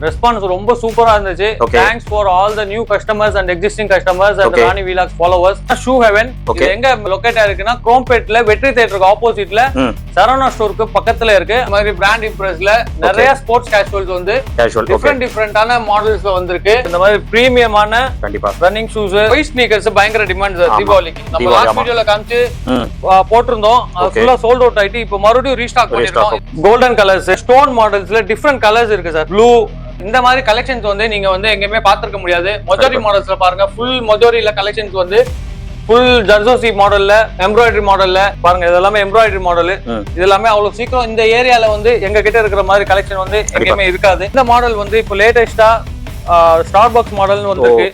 Response ரொம்ப சூப்பரா இருந்துச்சு. Thanks for all the new customers and existing customers and Rani வீலாக்ஸ் followers. Shoe heaven இது எங்க லொகேட் ஆயிருக்குன்னா குரோம்பேட்ல வெற்றி தியேட்டருக்கு ஆப்போசிட்ல சரவணா ஸ்டோருக்கு பக்கத்துல இருக்கு. இந்த மாதிரி பிராண்ட் இம்ப்ரெஸ்ல நிறைய ஸ்போர்ட்ஸ் கேஷுவல்ஸ் வந்து டிஃபரெண்டான மாடல்ஸ்ல வந்திருக்கு. இந்த மாதிரி பிரீமியமான ரன்னிங் ஷூஸ், ஒயிட் ஸ்னீக்கர்ஸ் பயங்கர டிமாண்ட் தீபாவளிக்கு. நம்ம லாஸ்ட் வீடியோல காமிச்சு போட்டிருந்தோம், ஃபுல்லா சோல்ட் அவுட் ஆயிட்டு இப்போ மறுபடியும் ரீஸ்டாக் பண்ணிருக்கோம். கோல்டன் கலர்ஸ், ஸ்டோன் மாடல்ஸ்ல டிஃபரெண்ட் கலர்ஸ் இருக்கு சார். ப்ளூ, இந்த மாதிரி கலெக்ஷன்ஸ் வந்து நீங்க வந்து எங்கேயுமே பாத்துருக்க முடியாது. மொஜோரி மாடல்ஸ்ல பாருங்க, ஃபுல் மொஜோரியில கலெக்ஷன்ஸ் வந்து ஃபுல் ஜர்சோசி மாடல்ல, எம்ப்ராய்டரி மாடல்ல பாருங்க. இது எல்லாமே எம்ப்ராய்டரி மாடல். இது எல்லாமே அவ்வளவு சீக்கிரம் இந்த ஏரியால வந்து எங்க கிட்ட இருக்கிற மாதிரி கலெக்ஷன் வந்து எங்கேயுமே இருக்காது. இந்த மாடல் வந்து இப்போ லேட்டஸ்டா ஸ்டார்பக்ஸ் மாடல்னு வந்திருக்கு.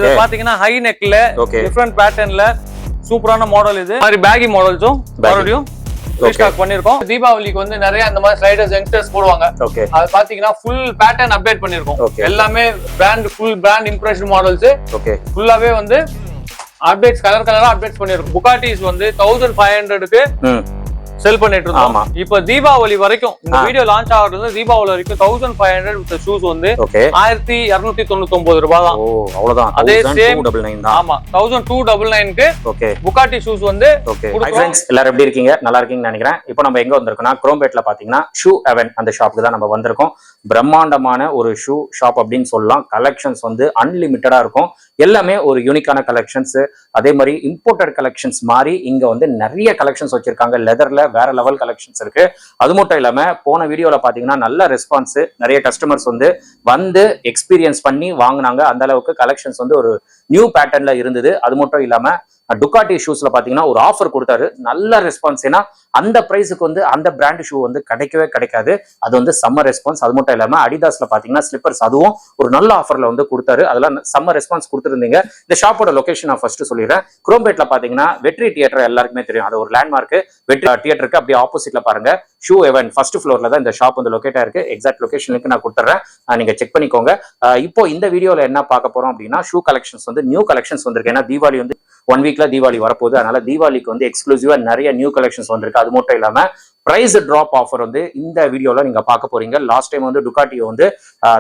இது பாத்தீங்கன்னா ஹை நெக்ல டிஃபரெண்ட் பேட்டர்ன்ல சூப்பரான மாடல். இது மாதிரி பேகி மாடல்ஸும் மறுபடியும் ரீஸ்டாக் பண்ணிருக்கோம். தீபாவளிக்கு வந்து நிறைய அந்த மாதிரி ஸ்லைடர்ஸ் யங்ஸ்டர்ஸ் போடுவாங்க. அது பாத்தீங்கன்னா ஃபுல் பேட்டர்ன் அப்டேட் பண்ணிருக்கோம். எல்லாமே brand, full brand impressed models ஃபுல்லாவே வந்து அப்டேட்ஸ், கலர் கலரா அப்டேட்ஸ் பண்ணிருக்கோம். புகாட்டிஸ் வந்து 1500க்கு செல் பண்ணிட்டு இருந்தோம். இப்ப தீபாவளி வரைக்கும், இந்த வீடியோ லான்ச் ஆகுறது தீபாவளி வரைக்கும் 1500 வித் ஷூஸ் வந்து 1299 ரூபாய் தான். அவ்வளவுதான். அதே சேம் 1299 ஆமா 1299க்கு புகாட்டி ஷூஸ் வந்து. ஹை फ्रेंड्स, எல்லாரும் எப்படி இருக்கீங்க? நல்லா இருக்கீங்கன்னு நினைக்கிறேன். இப்போ நம்ம எங்க வந்திருக்கோம்னா குரோம்பேட்ல பாத்தீங்கன்னா ஷூ ஹெவன் அந்த ஷாப்புக்கு தான் நம்ம வந்திருக்கோம். பிரம்மாண்டமான ஒரு ஷூ ஷாப் அப்படின்னு சொல்லலாம். கலெக்ஷன்ஸ் வந்து அன்லிமிட்டடா இருக்கும். எல்லாமே ஒரு யூனிக்கான கலெக்ஷன்ஸ். அதே மாதிரி இம்போர்ட்டட் கலெக்ஷன்ஸ் மாதிரி இங்க வந்து நிறைய கலெக்ஷன்ஸ் வச்சிருக்காங்க. லெதர்ல வேற லெவல் கலெக்ஷன்ஸ் இருக்கு. அது மட்டும் இல்லாம போன வீடியோல பாத்தீங்கன்னா நல்ல ரெஸ்பான்ஸ், நிறைய கஸ்டமர்ஸ் வந்து எக்ஸ்பீரியன்ஸ் பண்ணி வாங்கினாங்க. அந்த அளவுக்கு கலெக்ஷன்ஸ் வந்து ஒரு நியூ பேட்டர்ன்ல இருந்தது. அது மட்டும் இல்லாம டுகாட்டி ஷூஸ்ல பாத்தீங்கன்னா ஒரு ஆஃபர் கொடுத்தாரு. நல்ல ரெஸ்பான்ஸ். ஏன்னா அந்த பிரைஸுக்கு வந்து அந்த பிராண்ட் ஷூ வந்து கிடைக்கவே கிடைக்காது. அது வந்து செம்ம ரெஸ்பான்ஸ். அது மட்டும் இல்லாம அடிதாஸ்ல பாத்தீங்கன்னா ஸ்லிப்பர்ஸ், அதுவும் ஒரு நல்ல ஆஃபர்ல வந்து கொடுத்தாரு. அதெல்லாம் செம்ம ரெஸ்பான்ஸ் கொடுத்துருந்தீங்க. இந்த ஷாப்போட லொகேஷன் நான் ஃபர்ஸ்ட் சொல்லிடுறேன். குரோம்பேட்ல பாத்தீங்கன்னா வெற்றி தியேட்டர் எல்லாருக்குமே தெரியும். அது ஒரு லேண்ட்மார்க். வெற்றி தியேட்டருக்கு அப்படியே ஆப்போசிட்ல பாருங்க ஷூ ஹெவன் ஃபர்ஸ்ட் ஃப்ளோர்ல தான் இந்த ஷாப் வந்து லொகேட் ஆயிருக்கு. எக்ஸாக்ட் லொகேஷன் லிங்க் நான் கொடுத்துறேன், நீங்க செக் பண்ணிக்கோங்க. இப்போ இந்த வீடியோல என்ன பார்க்க போறோம் அப்படின்னா ஷூ கலெக்ஷன்ஸ் வந்து நியூ கலெக்ஷன்ஸ் வந்திருக்கு. ஏன்னா தீபாவளி வந்து 1 வீக்ல தீபாவளி வரப்போகுது. அதனால தீபாவளிக்கு வந்து எக்ஸ்க்ளூசிவா நிறைய நியூ கலெக்ஷன்ஸ் வந்திருக்கு. அது மட்டும் இல்லாம பிரைஸ் டிராப் ஆஃபர் வந்து இந்த வீடியோல நீங்க பார்க்க போறீங்க. லாஸ்ட் டைம் வந்து டுகாட்டியோ வந்து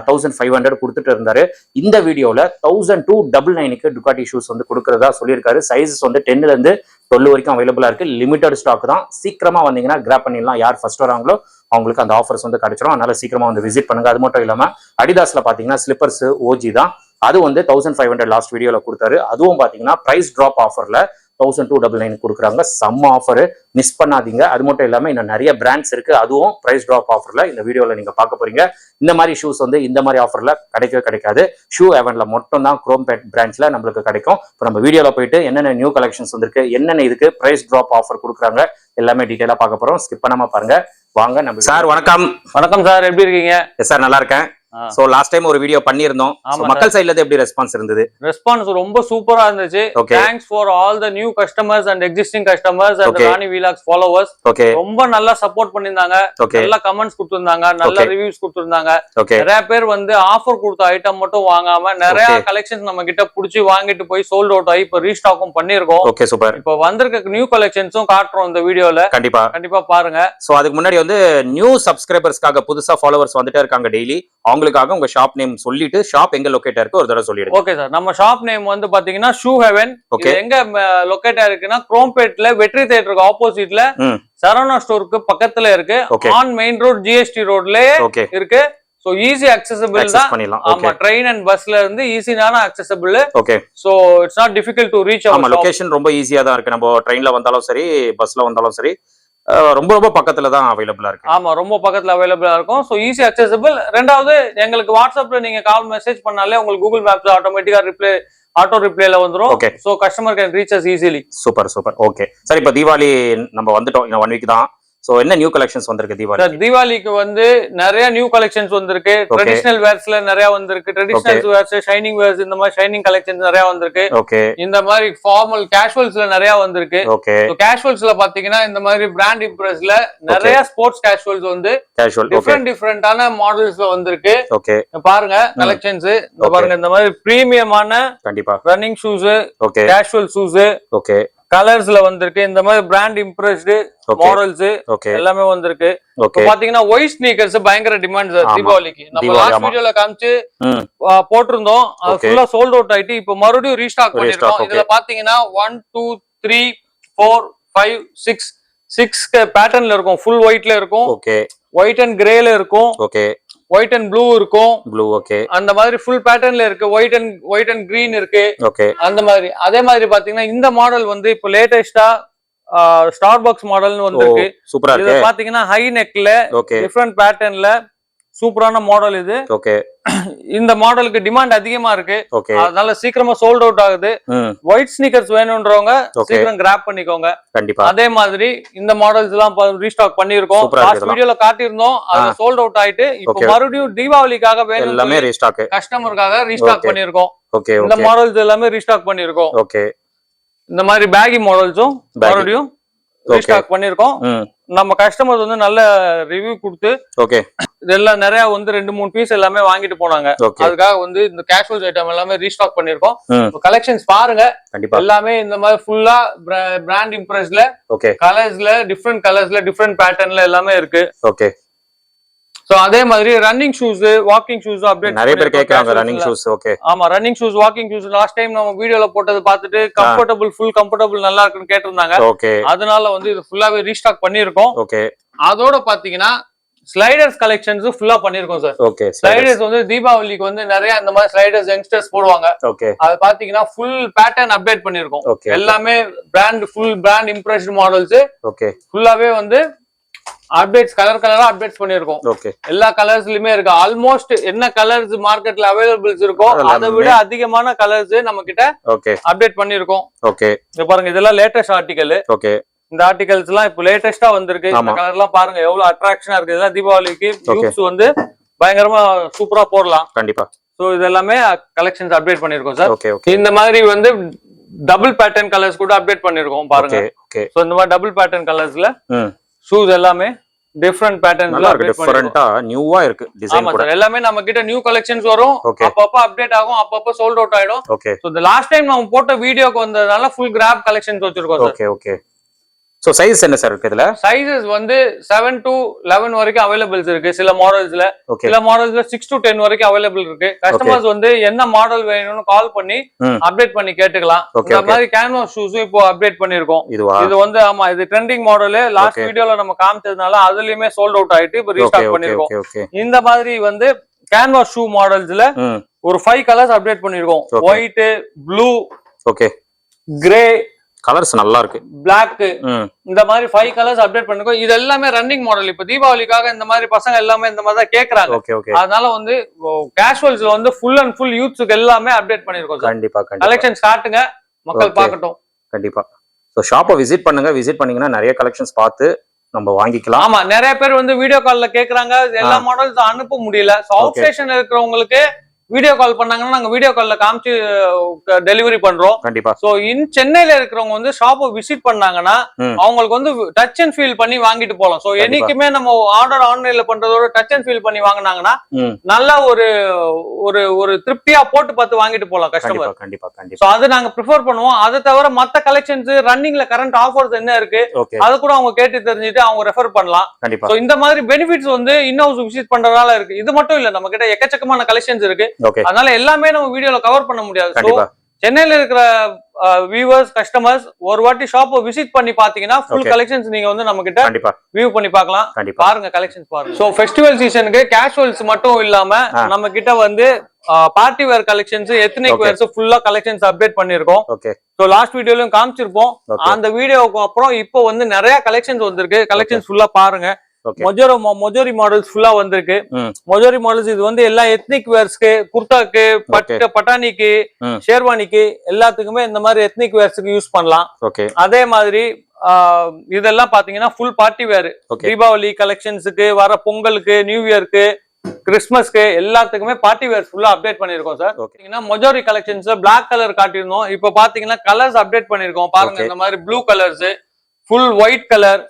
1500 கொடுத்துட்டு இருந்தாரு. இந்த வீடியோல 1299க்கு டுகாட்டி ஷூஸ் வந்து கொடுக்கறதா சொல்லியிருக்காரு. சைஸஸ் வந்து 10ல இருந்து 12 வரைக்கும் அவைலபிளா இருக்கு. லிமிடெட் ஸ்டாக் தான். சீக்கிரமா வந்தீங்கன்னா கிராப் பண்ணிடலாம். யார் ஃபர்ஸ்ட் வராங்களோ அவங்களுக்கு அந்த ஆஃபர்ஸ் வந்து கிடைச்சிடும். அதனால சீக்கிரமா வந்து விசிட் பண்ணுங்க. அது மட்டும் இல்லாம அடிதாஸ்ல பாத்தீங்கன்னா ஸ்லிப்பர்ஸ் ஓஜி தான். அது வந்து 1500 லாஸ்ட் வீடியோல கொடுத்தாரு. அதுவும் பாத்தீங்கன்னா பிரைஸ் டிராப் ஆஃபர்ல 1299 கொடுக்குறாங்க. செம்ம ஆஃபர், மிஸ் பண்ணாதீங்க. அது மட்டும் இல்லாம இன்னும் நிறைய பிராண்ட்ஸ் இருக்கு. அதுவும் பிரைஸ் டிராப் ஆஃபர்ல இந்த வீடியோல நீங்க பார்க்க போறீங்க. இந்த மாதிரி ஷூஸ் வந்து இந்த மாதிரி ஆஃபர்ல கிடைக்கவே கிடைக்காது. ஷூ ஹெவன்ல மட்டும் தான் குரோம்பேட் பிராண்ட்ஸ்ல நம்மளுக்கு கிடைக்கும். இப்போ நம்ம வீடியோல போயிட்டு என்னென்ன நியூ கலெக்ஷன்ஸ் வந்திருக்கு, என்னென்ன இதுக்கு பிரைஸ் டிராப் ஆஃபர் கொடுக்குறாங்க எல்லாமே டீடைலா பார்க்க போறோம். ஸ்கிப் பண்ணாம பாருங்க. வாங்க நம்ம. சார் வணக்கம். வணக்கம் சார், எப்படி இருக்கீங்க? சார் நல்லா இருக்கேன். சோ லாஸ்ட் டைம் ஒரு வீடியோ பண்ணிருந்தோம். மக்கள் சைடுல இருந்து எப்படி ரெஸ்பான்ஸ் இருந்தது? ரெஸ்பான்ஸ் ரொம்ப சூப்பரா இருந்துச்சு. Thanks for all the new customers and existing customers and Rani வீலாக்ஸ் followers. ரொம்ப நல்லா சப்போர்ட் பண்ணிருந்தாங்க. நல்ல கமெண்ட்ஸ் கொடுத்திருந்தாங்க, நல்ல ரிவ்யூஸ் கொடுத்திருந்தாங்க. நிறைய பேர் வந்து ஆஃபர் கொடுத்த ஐட்டம் மட்டும் வாங்காம நிறைய கலெக்ஷன்ஸ் நம்ம கிட்ட புடிச்சு வாங்கிட்டு போய் சோல்ட் அவுட் ஆகி இப்ப ரீஸ்டாக்கும் பண்ணிருக்கோம். Okay, super. இப்ப வந்திருக்க நியூ கலெக்ஷன்ஸும் காட்டுறோம் இந்த வீடியோல. கண்டிப்பா பாருங்க. சோ அதுக்கு முன்னாடி வந்து நியூ சப்ஸ்கிரைபர்ஸ்க்காக புதுசா ஃபாலோவர்ஸ் வந்துட்டே இருக்காங்க டெய்லி. அவங்களுக்காக உங்க ஷாப் நேம் சொல்லிட்டு ஷாப் எங்க லொகேட் ஆயிருக்கு ஒரு தடவை சொல்லிடுங்க. ஓகே சார், நம்ம ஷாப் நேம் வந்து பாத்தீங்கன்னா ஷூ ஹெவன். எங்க லொகேட் ஆயிருக்குன்னா குரோம்பேட்ல வெற்றி தியேட்டருக்கு ஆப்போசிட்ல சரவணா ஸ்டோருக்கு பக்கத்துல இருக்கு. ஆன் மெயின் ரோட் ஜிஎஸ்டி ரோட்லயே இருக்கு. சோ ஈஸி அக்செஸிபிள் தான். ஆமா, ட்ரெயின் அண்ட் பஸ்ல இருந்து ஈஸியான accessible. Okay, so it's not difficult to reach. ஆமா, லொகேஷன் ரொம்ப ஈஸியா தான் இருக்கு. நம்ம ட்ரெயின்ல வந்தாலும் சரி, பஸ்ல வந்தாலும் சரி, ரொம்ப பக்கத்துல தான் அவைலபிளா இருக்கு. ஆமா, ரொம்ப பக்கத்துல அவைலபிளா இருக்கும். So easy accessible. ரெண்டாவது, எங்களுக்கு வாட்ஸ்அப்ல நீங்க கால் மெசேஜ் பண்ணாலே உங்களுக்கு கூகுள் மேப்ஸ் ஆட்டோமேட்டிக்கா ஆட்டோ ரிப்ளைல வந்துரும். So customer can reach us easily. Super. Okay sir, இப்போ தீபாவளி நம்ம வந்துட்டோம். இன்னும் 1 வீக் தான். சோ என்ன நியூ கலெக்ஷன்ஸ் வந்திருக்கு தீபாவளி? தீபாவளிக்கு வந்து நிறைய நியூ கலெக்ஷன்ஸ் வந்திருக்கு. ட்ரெடிஷனல் வேர்ஸ்ல நிறைய வந்திருக்கு. ட்ரெடிஷனல் வேர்ஸ், ஷைனிங் வேர்ஸ், இந்த மாதிரி ஷைனிங் கலெக்ஷன்ஸ் நிறைய வந்திருக்கு. ஓகே, இந்த மாதிரி ஃபார்மல் கேஷுவல்ஸ்ல நிறைய வந்திருக்கு. ஓகே, கேஷுவல்ஸ்ல பாத்தீங்கன்னா இந்த மாதிரி பிராண்ட் இம்ப்ரெஸ்ல நிறைய ஸ்போர்ட்ஸ் கேஷுவல்ஸ் வந்து டிஃபரெண்டான மாடல்ஸ்ல வந்திருக்கு. ஓகே, பாருங்க கலெக்ஷன்ஸ். பாருங்க இந்த மாதிரி பிரீமியமான கண்டிப்பா running shoes, casual shoes, okay, கலர்ஸ்ல வந்திருக்கு. இந்த மாதிரி பிராண்ட் இம்ப்ரெஸ்டு மாடல்ஸ் எல்லாமே வந்திருக்கு. பாத்தீங்கன்னா ஒயிட் ஸ்னீக்கர்ஸ் பயங்கர டிமாண்ட் சார் தீபாவளிக்கு. நம்ம லாஸ்ட் வீடியோல காமிச்சு போட்டிருந்தோம், அது ஃபுல்லா சோல்ட் அவுட் ஆயிட்டு இப்போ மறுபடியும் ரீஸ்டாக் பண்ணிருக்கோம். இதுல பாத்தீங்கன்னா 1 2 3 4 5 6 பேட்டர்ன்ல இருக்கும். ஃபுல் ஒயிட்ல இருக்கும், ஒயிட் அண்ட் கிரேல இருக்கும், ஒயிட் அண்ட் ப்ளூ இருக்கும், அந்த மாதிரி ஃபுல் பேட்டர்ன்ல இருக்கு. ஒயிட் அண்ட் கிரீன் இருக்கு, அந்த மாதிரி. அதே மாதிரி பாத்தீங்கன்னா இந்த மாடல் வந்து இப்போ லேட்டஸ்டா ஸ்டார்பக்ஸ் மாடல்னு வந்திருக்கு. இது பாத்தீங்கன்னா ஹை நெக்ல டிஃபரண்ட் பேட்டர்ன்ல சூப்பரான மாடல் இது. இந்த மாடலுக்கு டிமாண்ட் அதிகமா இருக்கு, அதனால சீக்கிரமா சோல்ட் அவுட் ஆகுது. ஒயிட் ஸ்னீக்கர்ஸ் வேணும்ன்றவங்க சீக்கிரம் கிராப் பண்ணிக்கோங்க. அதே மாதிரி இந்த மாடல்ஸ் எல்லாம் ரீஸ்டாக் பண்ணிருக்கோம். லாஸ்ட் வீடியோல காட்டியிருந்தோம், அது சோல்ட் அவுட் ஆயிட்டு இப்போ மறுபடியும் தீபாவளிக்காக வேணும் கஸ்டமருக்காக ரீஸ்டாக் பண்ணிருக்கோம். இந்த மாடல்ஸ் எல்லாமே ரீஸ்டாக் பண்ணிருக்கோம். இந்த மாதிரி பேகி மாடல்ஸும் மறுபடியும் ரீஸ்டாக் பண்ணிருக்கோம். நம்ம கஸ்டமர் வந்து நல்ல ரிவ்யூ கொடுத்து இதெல்லாம் நிறைய வந்து 2-3 பீஸ் எல்லாமே வாங்கிட்டு போனாங்க. அதுக்காக வந்து இந்த கேஷுவல்ஸ் ஐட்டம் எல்லாமே ரீஸ்டாக் பண்ணிருக்கோம். கலெக்ஷன்ஸ் பாருங்க, எல்லாமே இந்த மாதிரி ஃபுல்லா பிராண்ட் இம்ப்ரெஸ்ல கலர்ஸ்ல டிஃபரெண்ட் பேட்டர்ன்ல எல்லாமே இருக்கு. சோ அதே மாதிரி running shoes, walking shoes update நிறைய பேர் கேக்குறாங்க. ரன்னிங் ஷூஸ் ஆமா, running shoes, walking shoes last time நம்ம வீடியோல போட்டது பார்த்துட்டு ஃபுல் கம்ஃபர்டபிள் நல்லா இருக்குன்னு கேட்டிருந்தாங்க. அதனால வந்து இது ஃபுல்லாவே ரீஸ்டாக் பண்ணிருக்கோம். அதோட பாத்தீங்கன்னா ஸ்லைடர்ஸ் கலெக்ஷன்ஸ் ஃபுல்லா பண்ணிருக்கோம் சார். ஸ்லைடர்ஸ் வந்து தீபாவளிக்கு வந்து நிறைய இந்த மாதிரி ஸ்லைடர்ஸ் யங்ஸ்டர்ஸ் போடுவாங்க. அது பாத்தீங்கன்னா ஃபுல் பேட்டர்ன் அப்டேட் பண்ணிருக்கோம். எல்லாமே ஃபுல் பிராண்ட் இம்ப்ரெஸ்ட் மாடல்ஸ் ஃபுல்லாவே வந்து அப்டேட்ஸ் கலரா அப்டேட்ஸ் பண்ணிருக்கோம். எல்லா கலர்ஸ்லயுமே இருக்கு. ஆல்மோஸ்ட் என்ன கலர்ஸ் மார்க்கெட்ல அவைலபிள்ஸ் இருக்கோ அதை விட அதிகமான கலர்ஸ் நம்ம கிட்ட அப்டேட் பண்ணிருக்கோம். இங்க பாருங்க, இதெல்லாம் லேட்டஸ்ட் ஆர்டிகல். இந்த ஆர்டிகல்ஸ் எல்லாம் இப்போ லேட்டஸ்டா வந்திருக்கு. இந்த கலர் எல்லாம் பாருங்க எவ்வளவு அட்ராக்ஷனா இருக்கு. இதெல்லாம் தீபாவளிக்கு யூத்ஸ் வந்து பயங்கரமா சூப்பரா போடலாம். கண்டிப்பா. சோ இது எல்லாமே கலெக்ஷன்ஸ் அப்டேட் பண்ணிருக்கோம் சார். இந்த மாதிரி வந்து டபுள் பேட்டர்ன் கலர்ஸ் கூட அப்டேட் பண்ணிருக்கோம் பாருங்க. சோ இந்த மாதிரி டபுள் பேட்டர்ன் கலர்ஸ்ல ஷூஸ் எல்லாமே டிஃபரண்ட் பேட்டர்ன்ஸ்ல டிஃபரண்டா நியூவா இருக்கு டிசைன் கூட. எல்லாமே நம்ம கிட்ட நியூ கலெக்ஷன்ஸ் வரும், அப்பப்ப அப்டேட் ஆகும், அப்பப்ப சோல்ட் அவுட் ஆயிடும். சோ இந்த லாஸ்ட் டைம் நம்ம போட்ட வீடியோக்கு வந்ததால ஃபுல் கிராப் கலெக்ஷன்ஸ் வச்சிருக்கோம் சார். சோ சைஸ் என்ன சார் இருக்கு இதுல? சைஸஸ் வந்து 7 to 11 வரைக்கும் அவைலபிள்ஸ் இருக்கு. சில மாடல்ஸ்ல 6 to 10 வரைக்கும் அவைலபிள் இருக்கு. கஸ்டமர்ஸ் வந்து என்ன மாடல் வேணும்னு கால் பண்ணி அப்டேட் பண்ணி கேட்டுக்கலாம். இந்த மாதிரி கேன்வாஸ் ஷூஸ் இப்போ அப்டேட் பண்ணிருக்கோம். இது வந்து ஆமா, இது ட்ரெண்டிங் மாடல். லாஸ்ட் வீடியோல நம்ம காமிச்சதுனால அதுலயுமே சோல்ட் அவுட் ஆயிட்டு இப்போ ரீஸ்டாக் பண்ணிருக்கோம். இந்த மாதிரி வந்து கேன்வாஸ் ஷூ மாடல்ஸ்ல ஒரு 5 கலர்ஸ் அப்டேட் பண்ணிருக்கோம். ஒயிட், ப்ளூ, கிரே, கலர்ஸ் நல்லா இருக்கு, பிளாக், இந்த மாதிரி 5 கலர்ஸ் அப்டேட் பண்ணிருக்கோம். இது எல்லாமே ரன்னிங் மாடல். இப்ப தீபாவளிக்காக இந்த மாதிரி பசங்க எல்லாமே இந்த மாதிரி தான் கேக்குறாங்க. அதனால வந்து கேஷுவல்ஸ்ல வந்து ஃபுல் அண்ட் ஃபுல் யூத்ஸ்க்கு எல்லாமே அப்டேட் பண்ணிருக்கோம். கண்டிப்பா கலெக்ஷன்ஸ் காட்டுங்க, மக்கள் பார்க்கட்டும். கண்டிப்பா. சோ ஷாப்பை விசிட் பண்ணுங்க. விசிட் பண்ணீங்கன்னா நிறைய கலெக்ஷன்ஸ் பார்த்து நம்ம வாங்கிக்கலாம். ஆமா, நிறைய பேர் வந்து வீடியோ கால்ல கேக்குறாங்க, எல்லா மாடல்ஸ் அனுப்ப முடியல. சோ அவுட் ஸ்டேஷன் இருக்கிறவங்களுக்கு வீடியோ கால் பண்ணாங்கன்னா நாங்க வீடியோ கால்ல காமிச்சு டெலிவரி பண்றோம். கண்டிப்பா. சோ சென்னையில இருக்கிறவங்க வந்து ஷாப்பை விசிட் பண்ணாங்கன்னா அவங்களுக்கு வந்து டச் அண்ட் ஃபீல் பண்ணி வாங்கிட்டு போலாம். சோ என்னைக்குமே நம்ம ஆர்டர் ஆன்லைன்ல பண்றதோட டச் அண்ட் ஃபீல் பண்ணி வாங்கினாங்கன்னா நல்ல ஒரு திருப்தியா போட்டு பார்த்து வாங்கிட்டு போலாம் கஸ்டமர். கண்டிப்பா கண்டிப்பா. சோ அது நாங்க ப்ரிஃபர் பண்ணுவோம். அதை தவிர மத்த கலெக்ஷன்ஸ் ரன்னிங்ல கரண்ட் ஆஃபர்ஸ் என்ன இருக்கு அது கூட அவங்க கேட்டு தெரிஞ்சுட்டு அவங்க ரெஃபர் பண்ணலாம். சோ இந்த மாதிரி பெனிஃபிட்ஸ் வந்து இன்னும் விசிட் பண்றதால இருக்கு. இது மட்டும் இல்ல, நம்ம கிட்ட எக்கச்சக்கமான கலெக்ஷன்ஸ் இருக்கு. அதனால எல்லாமே நம்ம வீடியோல கவர் பண்ண முடியாது. சென்னையில இருக்கிற வியூவர்ஸ், கஸ்டமர்ஸ் ஒரு வாட்டி ஷாப்பை விசிட் பண்ணி பாத்தீங்கன்னா ஃபுல் கலெக்ஷன்ஸ் நீங்க வந்து நம்ம கிட்ட வியூ பண்ணி பார்க்கலாம். பாருங்க, கலெக்ஷன்ஸ் பாருங்க. சோ ஃபெஸ்டிவல் சீசனுக்கு கேஷுவல்ஸ் மட்டும் இல்லாம நம்ம கிட்ட வந்து party wear collections, ethnic wears ஃபுல்லா கலெக்ஷன்ஸ் அப்டேட் பண்ணிருக்கோம். சோ லாஸ்ட் வீடியோலயும் காமிச்சிருப்போம். அந்த வீடியோக்கு அப்புறம் இப்போ வந்து நிறைய கலெக்ஷன்ஸ் வந்திருக்கு. கலெக்ஷன்ஸ் ஃபுல்லா பாருங்க. மொஜோரி மாடல்ஸ் ஃபுல்லா வந்திருக்கு. மொஜோரி மாடல்ஸ் இது வந்து எல்லா எத்னிக் வேர்ஸ்க்கு, குர்தாக்கு, பட்டானிக்கு, ஷேர்வானிக்கு எல்லாத்துக்குமே இந்த மாதிரி எத்னிக் வேர்ஸ்க்கு யூஸ் பண்ணலாம். அதே மாதிரி இதெல்லாம் பாத்தீங்கன்னா ஃபுல் பார்ட்டி வேர். தீபாவளி கலெக்ஷன்ஸுக்கு, வர பொங்கலுக்கு, நியூ இயர்க்கு, கிறிஸ்மஸ்க்கு எல்லாத்துக்குமே பார்ட்டி வேர் ஃபுல்லா அப்டேட் பண்ணிருக்கோம் சார். பாத்தீங்கன்னா மொஜோரி கலெக்ஷன்ஸ் பிளாக் கலர் காட்டியிருந்தோம். இப்ப பாத்தீங்கன்னா கலர்ஸ் அப்டேட் பண்ணிருக்கோம். பாருங்க, இந்த மாதிரி blue colours, full white colour,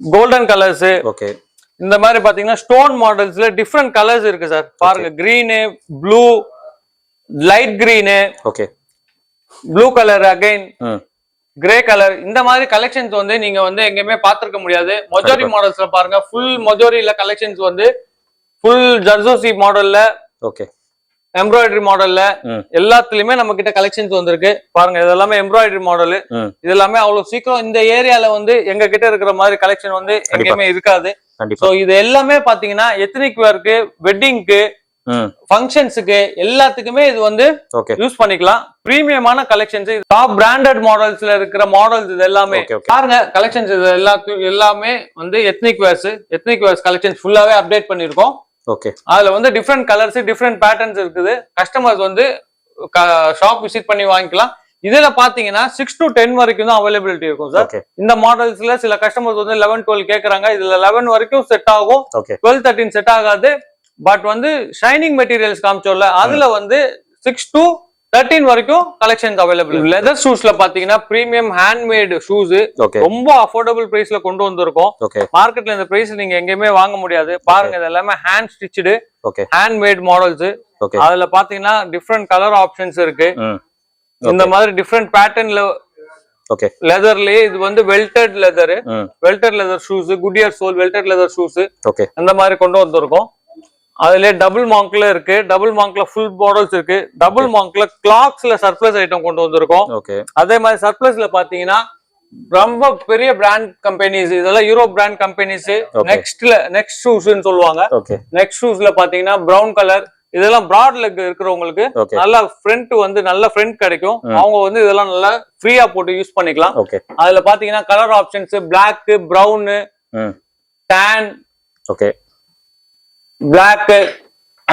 golden colours, இந்த மாதிரி பாத்தீங்கன்னா ஸ்டோன் மாடல்ஸ்ல டிஃபரெண்ட் கலர்ஸ் இருக்கு சார். பாருங்க, green, blue, light green, blue colour again grey colour இந்த மாதிரி கலெக்ஷன்ஸ் வந்து நீங்க வந்து எங்கேயுமே பாத்துருக்க முடியாது. மொஜோரி மாடல்ஸ்ல பாருங்க, ஃபுல் மொஜோரியில கலெக்ஷன்ஸ் வந்து ஃபுல் ஜர்சோசி மாடல்ல, ஓகே, எம்ப்ராய்டரி மாடல்ல எல்லாத்துலயுமே நம்ம கிட்ட கலெக்ஷன்ஸ் வந்திருக்கு பாருங்க. இது எல்லாமே எம்ப்ராய்டரி மாடல். இது எல்லாமே அவ்வளவு சீக்கிரம் இந்த ஏரியால வந்து எங்க கிட்ட இருக்கிற மாதிரி கலெக்ஷன் வந்து எங்கேயுமே இருக்காது. சோ இது எல்லாமே பாத்தீங்கன்னா எத்னிக் வேர்க்கு, வெட்டிங்க்கு, ஃபங்க்ஷன்ஸுக்கு எல்லாத்துக்குமே இது வந்து யூஸ் பண்ணிக்கலாம். பிரீமியமான கலெக்ஷன்ஸ், டாப் பிராண்டட் மாடல்ஸ்ல இருக்கிற மாடல்ஸ் இது எல்லாமே பாருங்க. கலெக்ஷன்ஸ் இது எல்லாமே வந்து எத்னிக் வேர்ஸ் கலெக்ஷன்ஸ் ஃபுல்லாவே அப்டேட் பண்ணிருக்கோம். ஓகே, அதுல வந்து டிஃப்ரெண்ட் கலர்ஸ், டிஃப்ரெண்ட் பேட்டர்ன்ஸ் இருக்குது. கஸ்டமர்ஸ் வந்து ஷாப் விசிட் பண்ணி வாங்கிக்கலாம். இதுல பாத்தீங்கன்னா 6 to 10 வரைக்கும் தான் அவைலபிலிட்டி இருக்கும் சார். இந்த மாடல்ஸ்ல சில கஸ்டமர்ஸ் வந்து 11, 12 கேக்குறாங்க. இதுல 11 வரைக்கும் செட் ஆகும், 12, 13 செட் ஆகாது. பட் வந்து ஷைனிங் மெட்டீரியல்ஸ் காமிச்சோம்ல, அதுல வந்து 6 to 13 வரைக்கும் கலெக்ஷன்ஸ் அவைலபிள். லெதர் ஷூஸ்ல பாத்தீங்கன்னா பிரீமியம் ஹேண்ட்மேட் ஷூஸ் ரொம்ப அஃபோர்டபுள் பிரைஸ்ல கொண்டு வந்திருக்கோம். மார்க்கெட்ல இந்த பிரைஸ் நீங்க எங்கேயுமே வாங்க முடியாது. பாருங்க, இது எல்லாமே ஹேண்ட் ஸ்டிச்டு ஹேண்ட்மேட் மாடல்ஸ். அதுல பாத்தீங்கன்னா டிஃப்ரெண்ட் கலர் ஆப்ஷன்ஸ் இருக்கு. இந்த மாதிரி டிஃப்ரெண்ட் பேட்டர்ன்ல லெதர்லயே இது வந்து welted leather shoes, Goodyear sole welted leather shoes அந்த மாதிரி கொண்டு வந்திருக்கோம். அதுல டபுள் மாங்க்ல இருக்கு, டபுள் மாங்க்ல ஃபுல் மாடல்ஸ் இருக்கு. டபுள் மாங்க்ல கிளாக்ஸ்ல சர்ப்ளஸ் ஐட்டம் கொண்டு வந்திருக்கோம். அதே மாதிரி சர்ப்ளஸ்ல பாத்தீங்கன்னா ரொம்ப பெரிய பிராண்ட் கம்பெனிஸ், இதெல்லாம் யூரோப் பிராண்ட் கம்பெனிஸ். நெக்ஸ்ட் ஷூஸ்ன்னு சொல்லுவாங்க. நெக்ஸ்ட் ஷூஸ்ல பாத்தீங்கன்னா பிரவுன் கலர், இதெல்லாம் பிராட் லெக் இருக்கிறவங்களுக்கு நல்லா ஃப்ரண்ட் வந்து நல்ல ஃப்ரண்ட் கிடைக்கும். அவங்க வந்து இதெல்லாம் நல்லா ஃப்ரீயா போட்டு யூஸ் பண்ணிக்கலாம். அதுல பாத்தீங்கன்னா colour options black, brown, tan, black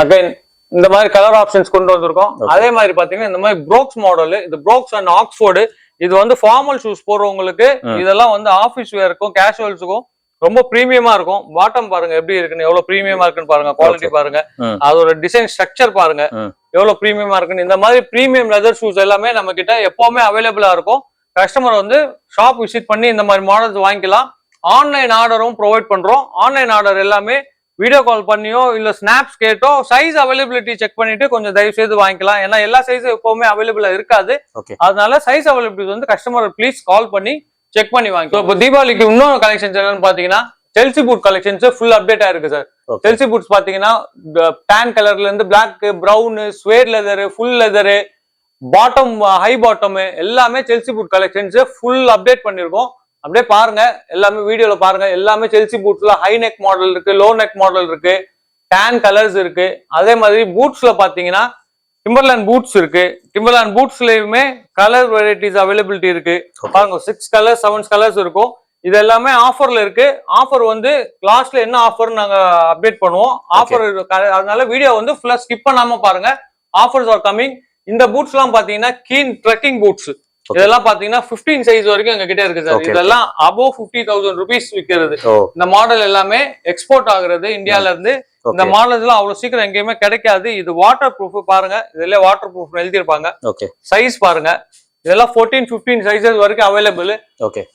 again இந்த மாதிரி கலர் ஆப்ஷன்ஸ் கொண்டு வந்திருக்கோம். அதே மாதிரி பாத்தீங்கன்னா இந்த மாதிரி ப்ரோக்ஸ் மாடல், இது ப்ரோக்ஸ் அண்ட் ஆக்ஸ்போர்டு. இது வந்து ஃபார்மல் ஷூஸ் போடுறவங்களுக்கு, இதெல்லாம் வந்து ஆபீஸ் வேருக்கும் கேஷுவல்ஸுக்கும் ரொம்ப பிரீமியமா இருக்கும். பாட்டம் பாருங்க எப்படி இருக்குன்னு, எவ்வளவு பிரீமியமா இருக்குன்னு பாருங்க. குவாலிட்டி பாருங்க, அதோட டிசைன் ஸ்ட்ரக்சர் பாருங்க எவ்வளவு பிரீமியமா இருக்குன்னு. இந்த மாதிரி பிரீமியம் லெதர் ஷூஸ் எல்லாமே நம்ம கிட்ட எப்பவுமே அவைலபிளா இருக்கும். கஸ்டமர் வந்து ஷாப் விசிட் பண்ணி இந்த மாதிரி மாடல்ஸ் வாங்கிக்கலாம். ஆன்லைன் ஆர்டரும் ப்ரொவைட் பண்றோம். ஆன்லைன் ஆர்டர் எல்லாமே வீடியோ கால் பண்ணியோ இல்ல ஸ்னாப்ஸ் கேட்டோ சைஸ் அவைலபிலிட்டி செக் பண்ணிட்டு கொஞ்சம் தயவு செய்து வாங்கிக்கலாம். ஏன்னா எல்லா சைஸும் எப்பவுமே அவைலபிளா இருக்காது. அதனால சைஸ் அவைலபிலிட்டி வந்து கஸ்டமர் ப்ளீஸ் கால் பண்ணி செக் பண்ணி வாங்கிக்கலாம். இப்போ தீபாவளிக்கு இன்னொரு கலெக்ஷன்ஸ் என்னன்னு பாத்தீங்கன்னா Chelsea boot collections full update ஆயிருக்கு சார். செல்சி பூட்ஸ் பாத்தீங்கன்னா டான் கலர்ல இருந்து black, brown, suede leather, full leather, bottom, high bottom எல்லாமே Chelsea boot collections full update பண்ணிருக்கோம். அப்படியே பாருங்க, எல்லாமே வீடியோல பாருங்க. எல்லாமே செல்சி பூட்ஸ்ல ஹை நெக் மாடல் இருக்கு, லோ நெக் மாடல் இருக்கு, டான் கலர்ஸ் இருக்கு. அதே மாதிரி பூட்ஸ்ல பாத்தீங்கன்னா டிம்பர்லேண்ட் பூட்ஸ் இருக்கு. டிம்பர்லேண்ட் பூட்ஸ்லயுமே கலர் வெரைட்டிஸ் அவைலபிலிட்டி இருக்கு. பாருங்க 6 கலர்ஸ் 7 கலர்ஸ் இருக்கும். இது எல்லாமே ஆஃபர்ல இருக்கு. ஆஃபர் வந்து லாஸ்ட்ல என்ன ஆஃபர் நாங்க அப்டேட் பண்ணுவோம். ஆஃபர் அதனால வீடியோ வந்து ஃபுல்லா ஸ்கிப் பண்ணாம பாருங்க. Offers are coming. இந்த பூட்ஸ் எல்லாம் பாத்தீங்கன்னா கீன் ட்ரெக்கிங் பூட்ஸ். இதெல்லாம் பாத்தீங்கன்னா 15 சைஸ் வரைக்கும் எங்க கிட்ட இருக்கு சார். இதெல்லாம் above 50,000 rupees விக்கிறது. இந்த மாடல் எல்லாமே எக்ஸ்போர்ட் ஆகுறது இந்தியால இருந்து. இந்த மாடல்ஸ் எல்லாம் அவ்வளவு சீக்கிரம் எங்கேயுமே கிடைக்காது. இது வாட்டர் ப்ரூஃப் பாருங்க, இதுல வாட்டர் ப்ரூஃப் எழுதிருப்பாங்க. சைஸ் பாருங்க, இதெல்லாம் 14, 15 சைஸஸ் வரைக்கும் அவைலபிள்.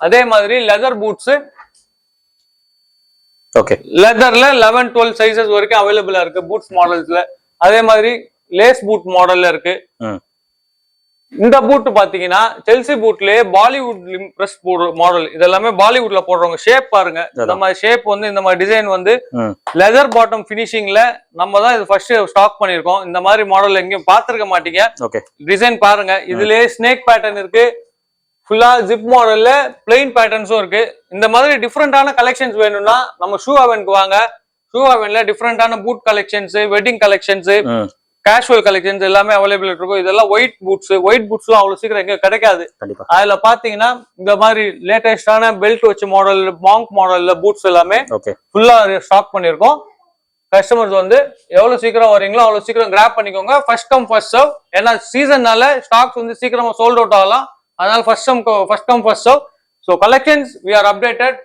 அதே மாதிரி லெதர் பூட்ஸ் லெதர்ல 11, 12 சைஸஸ் வரைக்கும் அவைலபிளா இருக்கு பூட்ஸ் மாடல்ஸ்ல. அதே மாதிரி லேஸ் பூட் மாடல்ல இருக்கு. இந்த பூட் பாத்தீங்கன்னா செல்சி பூட்லயே பாலிவுட் இம்ப்ரெஸ் மாடல். இதெல்லாமே பாலிவுட்ல போடுறவங்க. ஷேப் பாருங்க, இந்த மாதிரி ஷேப் வந்து இந்த மாதிரி டிசைன் வந்து லெதர் பாட்டம் பினிஷிங்ல நம்ம தான் இது ஃபர்ஸ்ட் ஸ்டாக் பண்ணிருக்கோம். இந்த மாதிரி மாடல் எங்கேயும் பாத்துருக்க மாட்டீங்க. டிசைன் பாருங்க, இதுலயே ஸ்னேக் பேட்டர்ன் இருக்கு, ஃபுல்லா ஜிப் மாடல்ல பிளெயின் பேட்டர்ன்ஸும் இருக்கு. இந்த மாதிரி டிஃப்ரெண்டான கலெக்ஷன்ஸ் வேணும்னா நம்ம ஷூ ஹெவனுக்கு வாங்க. ஷூ ஹெவன்ல டிஃப்ரெண்டான boot collections, wedding collections, casual collections எல்லாமே அவைலபிள் இருக்கும். இதெல்லாம் ஒயிட் பூட்ஸ்லாம் அவ்வளவு சீக்கிரம் எங்க கிடைக்காது. அதுல பாத்தீங்கன்னா இந்த மாதிரி லேட்டஸ்டான பெல்ட் வச்ச மாடல், மாங்க் மாடல்ல பூட்ஸ் எல்லாமே ஃபுல்லா ஸ்டாக் பண்ணிருக்கோம். கஸ்டமர்ஸ் வந்து எவ்வளவு சீக்கிரம் வரீங்களோ அவ்வளவு சீக்கிரம் கிராப் பண்ணிக்கோங்க. First come first serve. ஏன்னா சீசன்னால ஸ்டாக்ஸ் வந்து சீக்கிரமா சோல்ட் அவுட் ஆகலாம். அதனால first come first serve. So collections we are updated.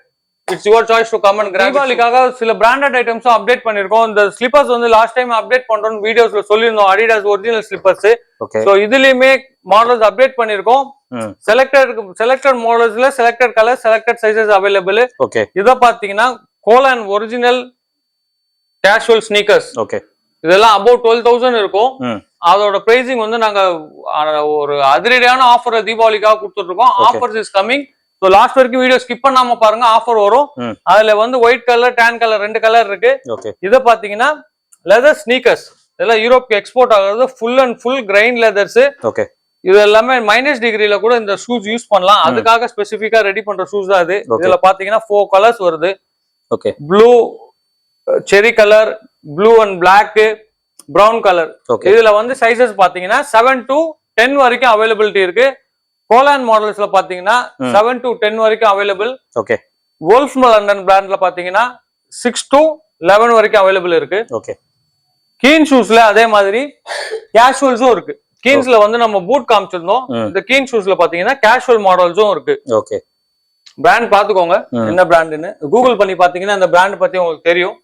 It's your choice to come and grab. தீபாவளிக்காக சில பிராண்டட் ஐட்டம்ஸும் அப்டேட் பண்ணிருக்கோம். இந்த ஸ்லிப்பர்ஸ் வந்து லாஸ்ட் டைம் அப்டேட் பண்றோம் வீடியோஸ்ல சொல்லியிருந்தோம். Adidas original slippers. சோ இதுலயுமே மாடல்ஸ் அப்டேட் பண்ணிருக்கோம். செலக்டட் மாடல்ஸ்ல selected colour, selected sizes available. இத பாத்தீங்கன்னா கோலான் ஒரிஜினல் கேஷுவல் ஸ்னீக்கர்ஸ். இதெல்லாம் அபவுட் 12,000 இருக்கும். அதோட பிரைசிங் வந்து நாங்க ஒரு அதிரடியான ஆஃபர் தீபாவளிக்காக கொடுத்துட்டு இருக்கோம். Offers is coming. So last வரைக்கும் வீடியோ ஸ்கிப் பண்ணாம பாருங்க, ஆஃபர் வரும். அதுல வந்து white colour, tan colour 2 colour இருக்கு. இதை பாத்தீங்கன்னா லெதர் ஸ்னீக்கர்ஸ், இதெல்லாம் யூரோப்க்கு எக்ஸ்போர்ட் ஆகுறது. Full and full grain leathers. இது எல்லாமே -டிகிரில கூட இந்த ஷூஸ் யூஸ் பண்ணலாம். அதுக்காக ஸ்பெசிபிக்கா ரெடி பண்ற ஷூஸ் தான் இது. இதுல பாத்தீங்கன்னா 4 கலர்ஸ் வருது. Blue, cherry colour, blue and black, brown colour. இதுல வந்து சைசஸ் பாத்தீங்கன்னா 7 to 10 வரைக்கும் அவைலபிலிட்டி இருக்கு. கோலான் மாடல்ஸ்ல பாத்தீங்கன்னா 7 to 10 வரைக்கும் அவைலபிள். வோல்ஃப் லண்டன் பிராண்ட்ல பாத்தீங்கன்னா 6 to 11 வரைக்கும் அவைலபிள் இருக்கு. கீன் ஷூஸ்ல அதே மாதிரி கேஷுவல்ஸும் இருக்கு. கீன்ஸ்ல வந்து நம்ம பூட் காமிச்சிருந்தோம். இந்த கீன் ஷூஸ்ல பாத்தீங்கன்னா கேஷுவல் மாடல்ஸும் இருக்கு. பிராண்ட் பாத்துக்கோங்க என்ன பிராண்ட்னு. கூகுள் பண்ணி பாத்தீங்கன்னா இந்த பிராண்ட் பத்தி உங்களுக்கு தெரியும்.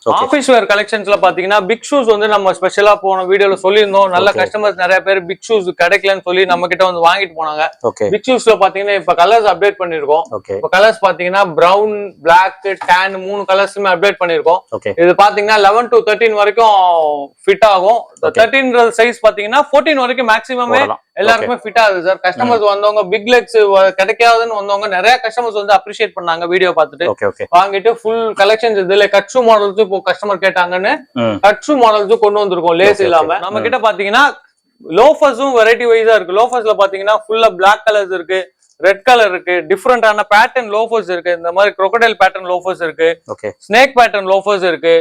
ஆபீஸ் வேர் கலெக்ஷன்ஸ்ல பாத்தீங்கன்னா பிக் ஷூஸ் வந்து நம்ம ஸ்பெஷலா போன வீடியோல சொல்லியிருந்தோம். நல்ல கஸ்டமர்ஸ் நிறைய பேர் பிக் ஷூஸ் கிடைக்கலன்னு சொல்லி நம்ம கிட்ட வந்து வாங்கிட்டு போனாங்க. பிக் ஷூஸ்ல பாத்தீங்கன்னா இப்ப கலர்ஸ் அப்டேட் பண்ணிருக்கோம். இப்ப கலர்ஸ் பாத்தீங்கன்னா பிரவுன், பிளாக், டேன் 3 கலர்ஸுமே அப்டேட் பண்ணிருக்கோம். இது பாத்தீங்கன்னா 11 to 13 வரைக்கும் ஃபிட் ஆகும். 13 சைஸ் பாத்தீங்கன்னா 14 வரைக்கும் மேக்ஸிமமே எல்லாருக்குமே ஃபிட் ஆகுது சார். கஸ்டமர்ஸ் வந்தவங்க பிக் லெக்ஸ் கிடைக்காதுன்னு வந்தவங்க நிறைய கஸ்டமர்ஸ் வந்து அப்ரிஷியேட் பண்ணாங்க. வீடியோ பார்த்துட்டு வாங்கிட்டு ஃபுல் கலெக்ஷன்ஸ் இதுல கட்சு மாடல்ஸ் இப்போ கஸ்டமர் கேட்டாங்கன்னு கட்சு மாடல்ஸும் கொண்டு வந்திருக்கோம் லேஸ் இல்லாம. நம்ம கிட்ட பாத்தீங்கன்னா லோஃபர்ஸும் வெரைட்டி வைஸா இருக்கு. லோஃபர்ஸ்ல பாத்தீங்கன்னா ஃபுல்லா பிளாக் கலர்ஸ் இருக்கு, ரெட் கலர் இருக்கு, டிஃபரெண்டான பேட்டர்ன் லோஃபர்ஸ் இருக்கு. இந்த மாதிரி crocodile பேட்டர்ன் லோஃபர்ஸ் இருக்கு, ஸ்னேக் பேட்டர்ன் லோஃபர்ஸ் இருக்கு,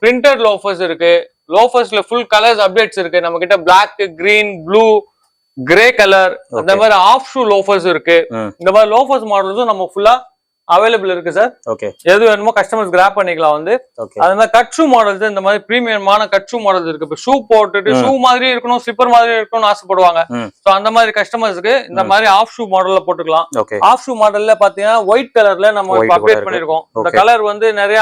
பிரிண்டட் லோஃபர்ஸ் இருக்கு. லோஃபர்ஸ்ல ஃபுல் கலர்ஸ் அப்டேட்ஸ் இருக்கு. நம்ம கிட்ட black, green, blue, grey colour, இந்த மாதிரி ஆஃப் ஷூ லோஃபர்ஸ் இருக்கு. இந்த மாதிரி லோஃபர்ஸ் மாடல்ஸும் நம்ம ஃபுல்லா அவைலபிள் இருக்கு சார். எது வேணுமோ கஸ்டமர்ஸ் கிராப் பண்ணிக்கலாம் வந்து. அது மாதிரி கட் ஷூ மாடல்ஸ், இந்த மாதிரி பிரீமியமான கட் ஷூ மாடல்ஸ் இருக்கு. இப்ப ஷூ போட்டுட்டு ஷூ மாதிரி இருக்கணும், ஸ்லிப்பர் மாதிரி இருக்கணும்னு ஆசைப்படுவாங்க. சோ அந்த மாதிரி கஸ்டமர்ஸ்க்கு இந்த மாதிரி ஆஃப் ஷூ மாடல்ல போட்டுக்கலாம். ஆஃப் ஷூ மாடல்ல பாத்தீங்கன்னா ஒயிட் கலர்ல நம்ம அப்டேட் பண்ணிருக்கோம். இந்த கலர் வந்து நிறைய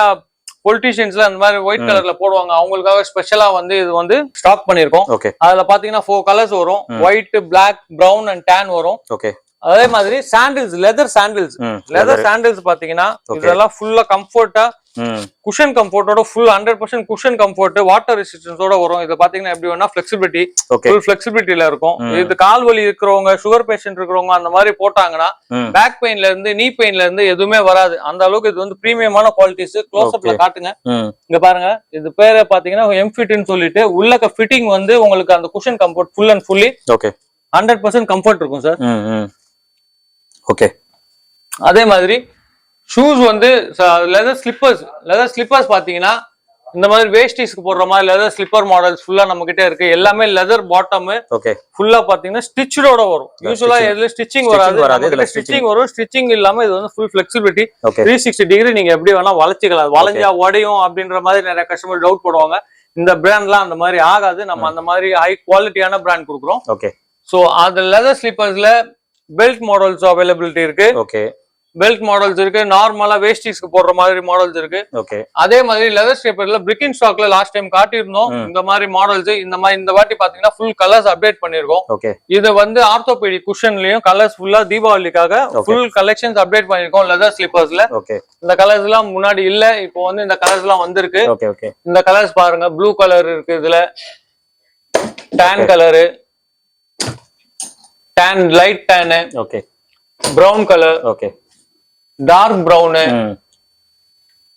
பொலிட்டீஷியன்ஸ்ல அந்த மாதிரி ஒயிட் கலர்ல போடுவாங்க. அவங்களுக்காக ஸ்பெஷலா வந்து இது வந்து ஸ்டாக் பண்ணிருக்கோம். அதுல பாத்தீங்கன்னா 4 கலர்ஸ் வரும். White, black, brown and tan வரும். அதே மாதிரி சாண்டில்ஸ், லெதர் சாண்டில்ஸ் பாத்தீங்கன்னா இதெல்லாம் ஃபுல்லா கம்ஃபர்ட்டா, குஷன் கம்ஃபர்ட்டோட ஃபுல் 100% குஷன் கம்ஃபர்ட், வாட்டர் ரெசிஸ்டன்ஸோட வரும். இது பாத்தீங்கன்னா எப்படி வேணா ஃபிளெக்சிபிலிட்டி, ஃபுல் ஃபிளெக்சிபிலிட்டில இருக்கும். இது கால் வலி இருக்கிறவங்க, சுகர் பேஷண்ட் இருக்கிறவங்க அந்த மாதிரி போட்டாங்கன்னா பேக் பெயின்ல இருந்து, நீ பெயின்ல இருந்து எதுவுமே வராது. அந்த அளவுக்கு இது வந்து பிரீமியமான குவாலிட்டிஸ். க்ளோஸ் அப்ல காட்டுங்க. இங்க பாருங்க, இது பேரை பாத்தீங்கன்னா எம்ஃபிட்னு சொல்லிட்டு உள்ளக்க ஃபிட்டிங் வந்து உங்களுக்கு அந்த cushion comfort full and fully 100% comfort இருக்கும் சார். அதே மாதிரி ஷூஸ் வந்து லெதர் ஸ்லிப்பர்ஸ் பாத்தீங்கன்னா இந்த மாதிரி வேஸ்டிஸ்க்கு போடுற மாதிரி லெதர் ஸ்லிப்பர் மாடல்ஸ் ஃபுல்லா நம்ம கிட்ட இருக்கு. எல்லாமே லெதர் பாட்டம் ஃபுல்லா பாத்தீங்கன்னா ஸ்டிச்சோட வரும். யூசுவலா இதுல ஸ்டிச்சிங் வராது, ஸ்டிச்சிங் வரும். ஸ்டிச்சிங் இல்லாம இது வந்து ஃபுல் ஃபிளெக்சிபிலிட்டி. 360 டிகிரி நீங்க எப்படி வேணா வளைச்சிக்கலாம். வளைஞ்சா உடையும் அப்படின்ற மாதிரி நிறைய கஸ்டமர் டவுட் போடுவாங்க. இந்த பிராண்ட்லாம் அந்த மாதிரி ஆகாது. நம்ம அந்த மாதிரி ஹை குவாலிட்டியான பிராண்ட் கொடுக்குறோம். சோ அது லெதர் ஸ்லிப்பர்ஸ்ல பெல்ட் மாடல்ஸ் அவைலபிலிட்டி இருக்கு. பெல்ட் மாடல்ஸ் இருக்கு. நார்மலா வேஸ்டிஸ்க்கு போடுற மாதிரி மாடல்ஸ் இருக்கு. அதே மாதிரி லெதர் ஸ்லிப்பர்ல பிரிக்கின் ஸ்டாக்ல லாஸ்ட் டைம் காட்டியிருந்தோம். இந்த மாதிரி மாடல்ஸ் இந்த வாட்டி பாத்தீங்கன்னா ஃபுல் கலர்ஸ் அப்டேட் பண்ணிருக்கோம். இது வந்து ஆர்த்தோபெடிக் குஷன்லயும் கலர்ஸ் ஃபுல்லா தீபாவளிக்காக ஃபுல் கலெக்ஷன்ஸ் அப்டேட் பண்ணிருக்கோம் லெதர் ஸ்லிப்பர்ஸ்ல. இந்த கலர்ஸ் எல்லாம் முன்னாடி இல்ல, இப்போ வந்து இந்த கலர்ஸ் எல்லாம் வந்திருக்கு. இந்த கலர்ஸ் பாருங்க, ப்ளூ கலர் இருக்கு, இதுல tan colour, tan, light tan, brown color, dark brown,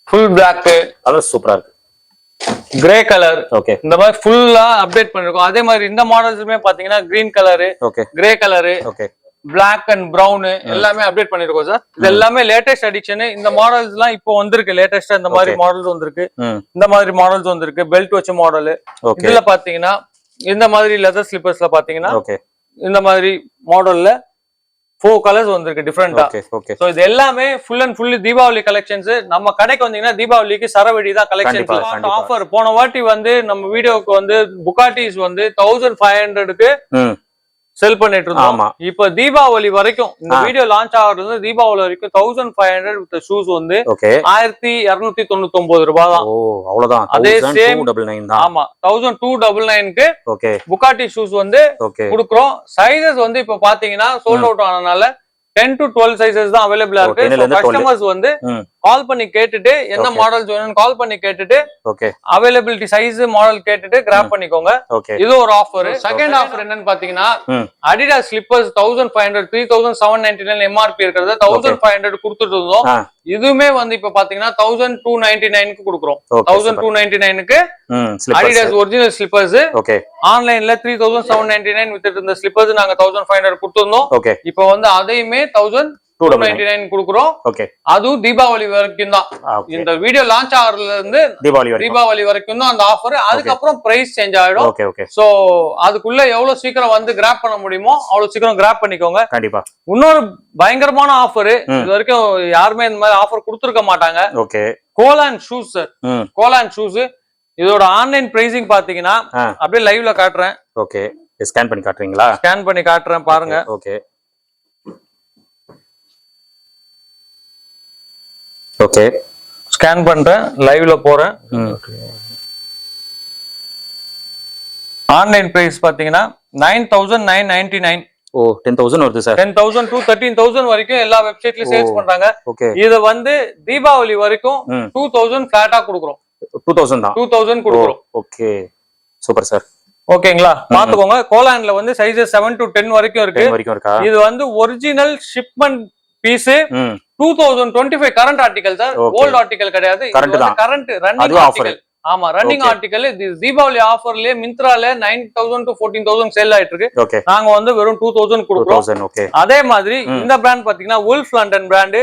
full black, colour சூப்பரா இருக்கு, கிரே கலர். இந்த மாதிரி ஃபுல்லா அப்டேட் பண்ணிருக்கோம். அதே மாதிரி இந்த மாடல்ஸுமே பாத்தீங்கன்னா green colour, grey colour, black and brown எல்லாமே அப்டேட் பண்ணிருக்கோம் சார். இது எல்லாமே லேட்டஸ்ட் அடிக்ஷன். இந்த மாடல்ஸ் எல்லாம் இப்போ வந்திருக்கு லேட்டஸ்டா. இந்த மாதிரி மாடல்ஸ் வந்திருக்கு. இந்த மாதிரி மாடல்ஸ் வந்திருக்கு. பெல்ட் வச்ச மாடல். இதுல பாத்தீங்கன்னா இந்த மாதிரி லெதர் ஸ்லிப்பர்ஸ்ல பாத்தீங்கன்னா இந்த மாதிரி மாடல்ல 4 கலர்ஸ் வந்திருக்கு டிஃபரெண்டா. சோ இது எல்லாமே full and fully Deepavali collections. நம்ம கடைக்கு வந்தீங்கன்னா தீபாவளிக்கு சரவெடி தான் கலெக்ஷன் ஆஃபர். போன வாட்டி வந்து நம்ம வீடியோக்கு வந்து புகாட்டிஸ் வந்து 1500க்கு செல் பண்ணிட்டு இருந்தோம். இப்ப தீபாவளி வரைக்கும் இந்த வீடியோ லான்ச் ஆகுறது தீபாவளி வரைக்கும் 1500 வித் ஷூஸ் வந்து 1299 ரூபாய் தான். அவ்வளவுதான். அதே சேம் 1299க்கு புகாட்டி ஷூஸ் வந்து குடுக்குறோம். சைஸஸ் வந்து இப்ப பாத்தீங்கன்னா சோல்ட் அவுட் ஆனனால 10 to 12 சைஸஸ் தான் அவைலபிளா இருக்கு. கஸ்டமர்ஸ் வந்து கால் பண்ணி கேட்டுட்டு என்ன மாடல்ஸ் வேணும்னு கால் பண்ணி கேட்டுட்டு ஓகே அவைலபிலிட்டி சைஸ் மாடல் கேட்டுட்டு கிராப் பண்ணிக்கோங்க. ஓகே இது ஒரு ஆஃபர். செகண்ட் ஆஃபர் என்னன்னு பாத்தீங்கன்னா அடிடாஸ் ஸ்லிப்பர்ஸ் 1500 3799 எம்ஆர்பி இருக்கிறது 1500 கொடுத்துட்டு இருந்தோம். இதுவுமே வந்து இப்ப பாத்தீங்கன்னா 1299க்கு கொடுக்குறோம். 1299க்கு அடிடாஸ் ஒரிஜினல் ஸ்லிப்பர்ஸ் ஆன்லைன்ல 3799 வித்துட்டு இருந்த ஸ்லிப்பர்ஸ் நாங்க 1500 கொடுத்துருந்தோம். இப்ப வந்து அதையுமே 1299 கொடுக்குறோம். அதுவும் தீபாவளி வரைக்கும் தான். இந்த வீடியோ லான்ச் ஆகிறதுல இருந்து தீபாவளி வரைக்கும் தான் அந்த ஆஃபர். அதுக்கப்புறம் பிரைஸ் சேஞ்ச் ஆயிடும். சோ அதுக்குள்ள எவ்வளவு சீக்கிரம் வந்து கிராப் பண்ண முடியுமோ அவ்வளவு சீக்கிரம் கிராப் பண்ணிக்கோங்க. கண்டிப்பா. இன்னொரு பயங்கரமான ஆஃபர், இது வரைக்கும் யாருமே இந்த மாதிரி ஆஃபர் கொடுத்துருக்க மாட்டாங்க. Golan shoes sir. Golan shoes இதோட ஆன்லைன் பிரைசிங் பாத்தீங்கன்னா அப்படியே லைவ்ல காட்டுறேன். ஓகே, ஸ்கேன் பண்ணி காட்டுறீங்களா? ஸ்கேன் பண்ணி காட்டுறேன் பாருங்க. ஓகே ஓகே, ஸ்கேன் பண்றேன், லைவ்ல போறேன். ஆன்லைன் பிரைஸ் பாத்தீங்கன்னா 9999. ஓ, 10,000 வருது சார். 10,000 to 13,000 வரைக்கும் எல்லா வெப்சைட்லயும் சேல்ஸ் பண்றாங்க. இத வந்து தீபாவளி வரைக்கும் 2000 பிளாட்டா கொடுக்குறோம். 2000 தான். 2000 கொடுக்குறோம். Okay, super sir. ஓகேங்களா, பாத்துக்கோங்க. கோலாண்ட்ல வந்து சைஸஸ் 7 to 10 வரைக்கும் இருக்கு. இது வந்து original shipment piece. 2025 current article sir, old article கிடையாது. Current running article. ஆமா, ரன்னிங் ஆர்டிகல். தீபாவளி ஆஃபர்லயே மிந்த்ரால 9,000 to 14,000 சேல் ஆயிட்டு இருக்கு. நாங்க வந்து வெறும் 2000 கொடுக்குறோம். அதே மாதிரி இந்த பிராண்ட் பாத்தீங்கன்னா உல்ஃப் லண்டன் பிராண்ட்,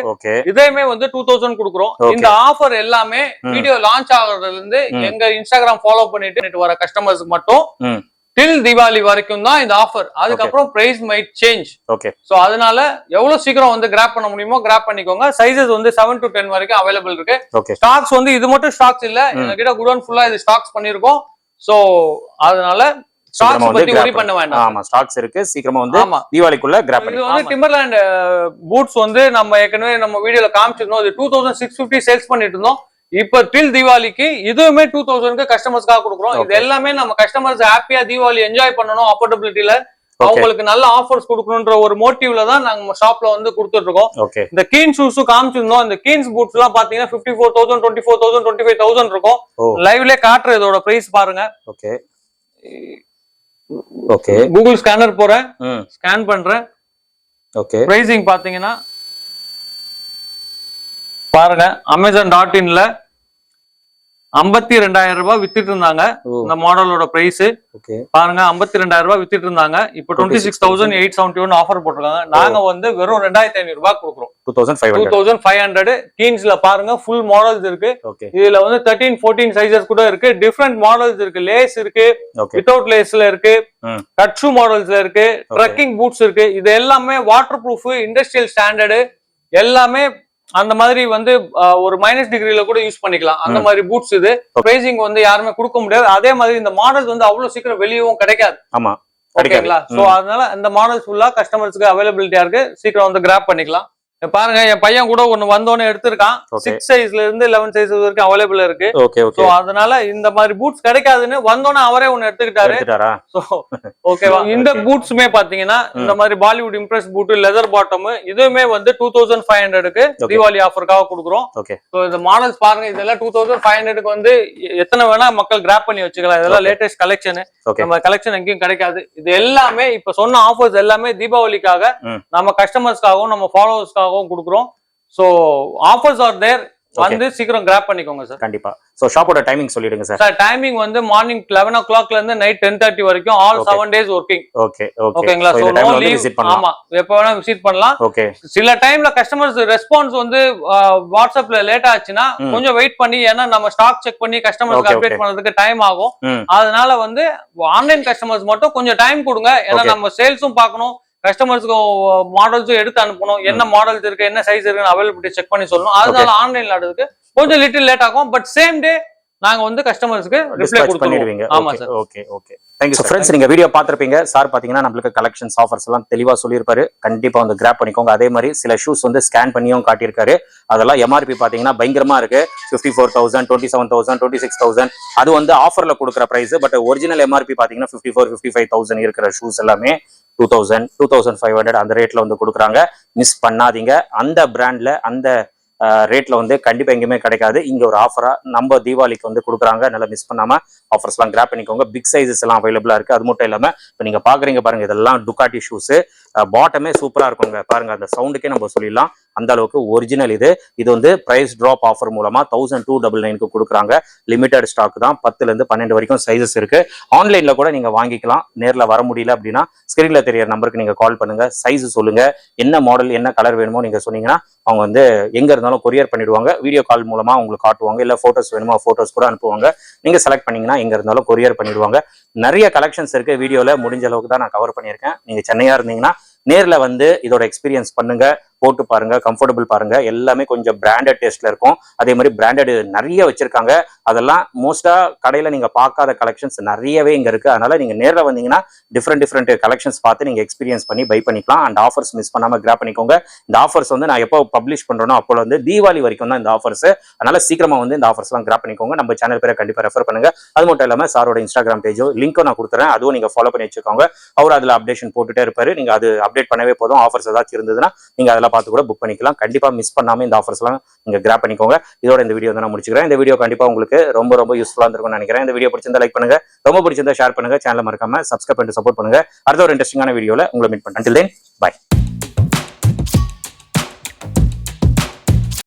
இதையுமே வந்து 2000 கொடுக்குறோம். இந்த ஆஃபர் எல்லாமே வீடியோ லான்ச் ஆகுறதுல இருந்து எங்க இன்ஸ்டாகிராம் ஃபாலோ பண்ணிட்டு வர கஸ்டமர்ஸ்க்கு மட்டும் டில் தீபாவளி வரைக்கும் தான் இந்த ஆஃபர். அதுக்கப்புறம் பிரைஸ் மைட் சேஞ்ச். சோ அதனால எவ்வளவு சீக்கிரம் வந்து கிராப் பண்ண முடியுமோ கிராப் பண்ணிக்கோங்க. சைஸஸ் வந்து 7 to 10 வரைக்கும் அவைலபிள் இருக்கு. ஸ்டாக்ஸ் வந்து இது மட்டும் ஸ்டாக்ஸ் இல்ல, எங்ககிட்ட குடோன் ஃபுல்லா இது ஸ்டாக்ஸ் பண்ணிருக்கோம். சோ அதனால ஸ்டாக்ஸ் பத்தி வரி பண்ண வேண்டாம். ஆமா, ஸ்டாக்ஸ் இருக்கு, சீக்கிரமா வந்து தீபாவளிக்குள்ள கிராப் பண்ணி. இது வந்து டிம்பர்லேண்ட் பூட்ஸ் வந்து நம்ம ஏற்கனவே நம்ம வீடியோல காமிச்சிருந்தோம். இது 2650 சேல்ஸ் பண்ணிட்டு இருந்தோம். இப்ப டில் தீபாவளிக்கு இதுவுமே 2000க்கு கஸ்டமர்ஸ்க்காக கொடுக்குறோம். இது எல்லாமே நம்ம கஸ்டமர்ஸ் ஹாப்பியா தீபாவளி என்ஜாய் பண்ணணும், அஃபோர்டபிலிட்டில அவங்களுக்கு நல்ல ஆஃபர்ஸ் கொடுக்கணும்ன்ற ஒரு மோட்டிவ்ல தான் நாங்க ஷாப்ல வந்து கொடுத்துட்டு இருக்கோம். இந்த கீன் ஷூஸ் காமிச்சிருந்தோம். இந்த கீன்ஸ் பூட்ஸ் எல்லாம் பாத்தீங்கன்னா 54,000 24,000 25,000 இருக்கும். லைவ்ல காட்டுற இதோட பிரைஸ் பாருங்க. கூகுள் ஸ்கேனர் போறேன், ஸ்கேன் பண்றேன். பிரைசிங் பாத்தீங்கன்னா பாருங்க, Amazon.inல 52,000 ரூபாய் வித்துட்டு இருந்தாங்க. இந்த மாடலோட பிரைஸ் பாருங்க, 52,000 ரூபாய் வித்துட்டு இருந்தாங்க. இப்ப 26,871 ஆஃபர் போட்டிருக்காங்க. நாங்க வந்து வெறும் 2,500 ரூபாய் கொடுக்குறோம். 2,500. கீன்ஸ்ல பாருங்க, ஃபுல் மாடல்ஸ் இருக்கு. இதுல வந்து 13 14 சைசஸ் கூட இருக்கு. டிஃப்ரெண்ட் மாடல்ஸ் இருக்கு. லேஸ் இருக்கு, வித்தவுட் லேஸ்ல இருக்கு, கட் ஷூ மாடல்ஸ்ல இருக்கு, ட்ரெக்கிங் பூட்ஸ் இருக்கு. இது எல்லாமே வாட்டர் ப்ரூஃப், இண்டஸ்ட்ரியல் ஸ்டாண்டர்டு, எல்லாமே அந்த மாதிரி வந்து ஒரு -, டிகிரில கூட யூஸ் பண்ணிக்கலாம். அந்த மாதிரி பூட்ஸ். இது பிரைசிங் வந்து யாருமே கொடுக்க முடியாது. அதே மாதிரி இந்த மாடல்ஸ் வந்து அவ்வளவு சீக்கிரம் வெளியவும் கிடைக்காது. ஆமா, ஓகேங்களா. சோ அதனால இந்த மாடல்ஸ் ஃபுல்லா கஸ்டமர்ஸ்க்கு அவைலபிலிட்டியா இருக்கு. சீக்கிரம் வந்து கிராப் பண்ணிக்கலாம். பாருங்க, என் பையன் கூட ஒன்னு வந்தோன்னு எடுத்திருக்கான். 6 சைஸ்ல இருந்து 11 சைஸ் வரைக்கும் அவைலபிள் இருக்கு. சோ அதனால இந்த மாதிரி பூட்ஸ் கிடைக்காதுன்னு வந்தோன்னு அவரே ஒன்னு எடுத்துக்கிட்டாரு. ஓகேவா. இந்த பூட்ஸுமே பாத்தீங்கன்னா இந்த மாதிரி Bollywood Impress boot, leather bottom, இதுவுமே வந்து 2500க்கு தீபாவளி ஆஃபருக்காக கொடுக்குறோம். சோ இந்த மாடல்ஸ் பாருங்க, இதெல்லாம் 2500க்கு வந்து எத்தனை வேணா மக்கள் கிராப் பண்ணி வச்சுக்கலாம். இதெல்லாம் லேட்டஸ்ட் கலெக்ஷன். நம்ம கலெக்ஷன் எங்கேயும் கிடைக்காது. இது எல்லாமே இப்ப சொன்ன ஆஃபர்ஸ் எல்லாமே தீபாவளிக்காக நம்ம கஸ்டமர்ஸ்க்காகவும் நம்ம ஃபாலோவர்ஸ்க்காகவும் கொடுக்குறோம். So offers are there. வந்து சீக்கிரம் கிராப் பண்ணிக்கோங்க சார். கண்டிப்பா. சோ ஷாப்போட டைமிங் சொல்லிடுங்க சார். சார் டைமிங் வந்து மார்னிங் 11 o'clockல இருந்து நைட் 10:30 வரைக்கும் ஆல் 7 days ஒர்க்கிங். ஓகேங்களா. So no leave. ஆமா, எப்ப வேணா விசிட் பண்ணலாம். சில டைம்ல கஸ்டமர்ஸ் ரெஸ்பான்ஸ் வந்து வாட்ஸ்அப்ல லேட் ஆச்சுன்னா கொஞ்சம் வெயிட் பண்ணி, ஏன்னா நம்ம ஸ்டாக் செக் பண்ணி கஸ்டமர்ஸ்க்கு அப்டேட் பண்றதுக்கு டைம் ஆகும். அதனால வந்து ஆன்லைன் கஸ்டமர்ஸ் மட்டும் கொஞ்சம் டைம் கொடுங்க. ஏன்னா நம்ம சேல்ஸும் பார்க்கணும், கஸ்டமர்ஸ்க்கு மாடல்ஸும் எடுத்து அனுப்பணும். என்ன மாடல்ஸ் இருக்கு, என்ன சைஸ் இருக்கு, அவைலபிலிட்டி செக் பண்ணி சொல்லணும். அதனால ஆன்லைன்ல ஆடுறதுக்கு கொஞ்சம் லிட்டில் லேட் ஆகும். பட் சேம் டே நாங்க வந்து கஸ்டமர்ஸ்க்கு ரிப்ளை கொடுத்துருவோம். ஆமா சார். ஓகே. Thank you friends. நீங்க வீடியோ பார்த்திருப்பீங்க. சார் பாத்தீங்கன்னா நம்மளுக்கு கலெக்ஷன்ஸ் ஆஃபர்ஸ் எல்லாம் தெளிவா சொல்லியிருப்பாரு. கண்டிப்பா வந்து கிராப் பண்ணிக்கோங்க. அதே மாதிரி சில ஷூஸ் வந்து ஸ்கேன் பண்ணியும் காட்டியிருக்காரு. அதெல்லாம் எம்ஆர்பி பாத்தீங்கன்னா பயங்கரமா இருக்கு. 54,000 27,000 26,000. அது வந்து ஆஃபர்ல கொடுக்குற பிரைஸ். பட் ஒரிஜினல் எம்ஆர்பி பாத்தீங்கன்னா 54 55,000 இருக்கிற ஷூஸ் எல்லாமே 2000 2500 அந்த ரேட்ல வந்து கொடுக்குறாங்க. மிஸ் பண்ணாதீங்க. அந்த பிராண்ட்ல அந்த ரேட்ல வந்து கண்டிப்பா எங்கேயுமே கிடைக்காது. இங்க ஒரு ஆஃபரா நம்ம தீபாவளிக்கு வந்து கொடுக்குறாங்க. நல்லா மிஸ் பண்ணாம ஆஃபர்ஸ் எல்லாம் கிராப் பண்ணிக்கோங்க. பிக் சைஸஸ் எல்லாம் அவைலபிளா இருக்கு. அது மட்டும் இல்லாம இப்ப நீங்க பாக்குறீங்க பாருங்க, இதெல்லாம் டுகாட்டி ஷூஸ். பாட்டமே சூப்பரா இருக்குங்க. பாருங்க அந்த சவுண்டுக்கே நம்ம சொல்லிடலாம், அந்த அளவுக்கு ஒரிஜினல் இது. இது வந்து பிரைஸ் டிராப் ஆஃபர் மூலமா 1299 கொடுக்குறாங்க. லிமிடெட் ஸ்டாக் தான். 10ல இருந்து 12 வரைக்கும் சைஸஸ் இருக்கு. ஆன்லைன்ல கூட நீங்க வாங்கிக்கலாம். நேர்ல வர முடியல அப்படின்னா ஸ்கிரீன்ல தெரியற நம்பருக்கு நீங்க கால் பண்ணுங்க. சைஸ் சொல்லுங்க, என்ன மாடல் என்ன கலர் வேணுமோ நீங்க சொன்னீங்கன்னா அவங்க வந்து எங்க இருந்தாலும் கொரியர் பண்ணிடுவாங்க. வீடியோ கால் மூலமா உங்களுக்கு காட்டுவாங்க. இல்ல போட்டோஸ் வேணுமோ போட்டோஸ் கூட அனுப்புவாங்க. நீங்க செலக்ட் பண்ணீங்கன்னா எங்க இருந்தாலும் கொரியர் பண்ணிடுவாங்க. நிறைய கலெக்ஷன்ஸ் இருக்கு. வீடியோல முடிஞ்ச அளவுக்கு தான் நான் கவர் பண்ணியிருக்கேன். நீங்க சென்னையா இருந்தீங்கன்னா நேர்ல வந்து இதோட எக்ஸ்பீரியன்ஸ் பண்ணுங்க, போட்டு பாருங்க, கம்ஃபர்டபுள் பாருங்க. எல்லாமே கொஞ்சம் பிராண்டட் டேஸ்ட்ல இருக்கும். அதே மாதிரி பிராண்டட் நிறைய வச்சிருக்காங்க. அதெல்லாம் மோஸ்டா கடையில நீங்க பார்க்காத கலெக்ஷன்ஸ் நிறையவே இங்க இருக்கு. அதனால நீங்க நேர்ல வந்தீங்கன்னா டிஃப்ரெண்ட் கலெக்ஷன்ஸ் பார்த்து நீங்க எக்ஸ்பீரியன்ஸ் பண்ணி பை பண்ணிக்கலாம். அண்ட் ஆஃபர்ஸ் மிஸ் பண்ணாம கிராப் பண்ணிக்கோங்க. இந்த ஆஃபர்ஸ் வந்து நான் எப்போ பப்ளிஷ் பண்றேனோ அப்போ வந்து தீபாவளி வரைக்கும் தான் இந்த ஆஃபர்ஸ். அதனால சீக்கிரமா வந்து இந்த ஆஃபர்ஸ் எல்லாம் கிராப் பண்ணிக்கோங்க. நம்ம சேனல் பேரை கண்டிப்பா ரெஃபர் பண்ணுங்க. அது மட்டும் இல்லாம சாரோட இன்ஸ்டாகிராம் பேஜோ லிங்க்கும் நான் கொடுத்துறேன். அதுவும் நீங்க ஃபாலோ பண்ணி வச்சுக்கோங்க. அவர் அதுல அப்டேஷன் போட்டுட்டே இருப்பாரு. நீங்க அது அப்டேட் பண்ணவே போதும். ஆஃபர்ஸ் ஏதாச்சும் இருந்ததுன்னா நீங்க அதெல்லாம் பார்த்து கூட புக் பண்ணிக்கலாம். கண்டிப்பா மிஸ் பண்ணாம இந்த ஆஃபர்ஸ் எல்லாம் நீங்க கிராப் பண்ணிக்கோங்க. இதோட இந்த வீடியோ நான் முடிச்சுக்கிறேன். இந்த வீடியோ கண்டிப்பா உங்களுக்கு ரொம்ப யூஸ்ஃபுல்லா இருக்கும்னு நினைக்கிறேன். இந்த வீடியோ பிடிச்சிருந்தா லைக் பண்ணுங்க, ரொம்ப பிடிச்சிருந்தா ஷேர் பண்ணுங்க, சேனலை மறக்காம சப்ஸ்கிரைப் பண்ணிட்டு சப்போர்ட் பண்ணுங்க. அடுத்த ஒரு இன்ட்ரெஸ்டிங்கான வீடியோல உங்களை மீட் பண்றேன். Until then, bye.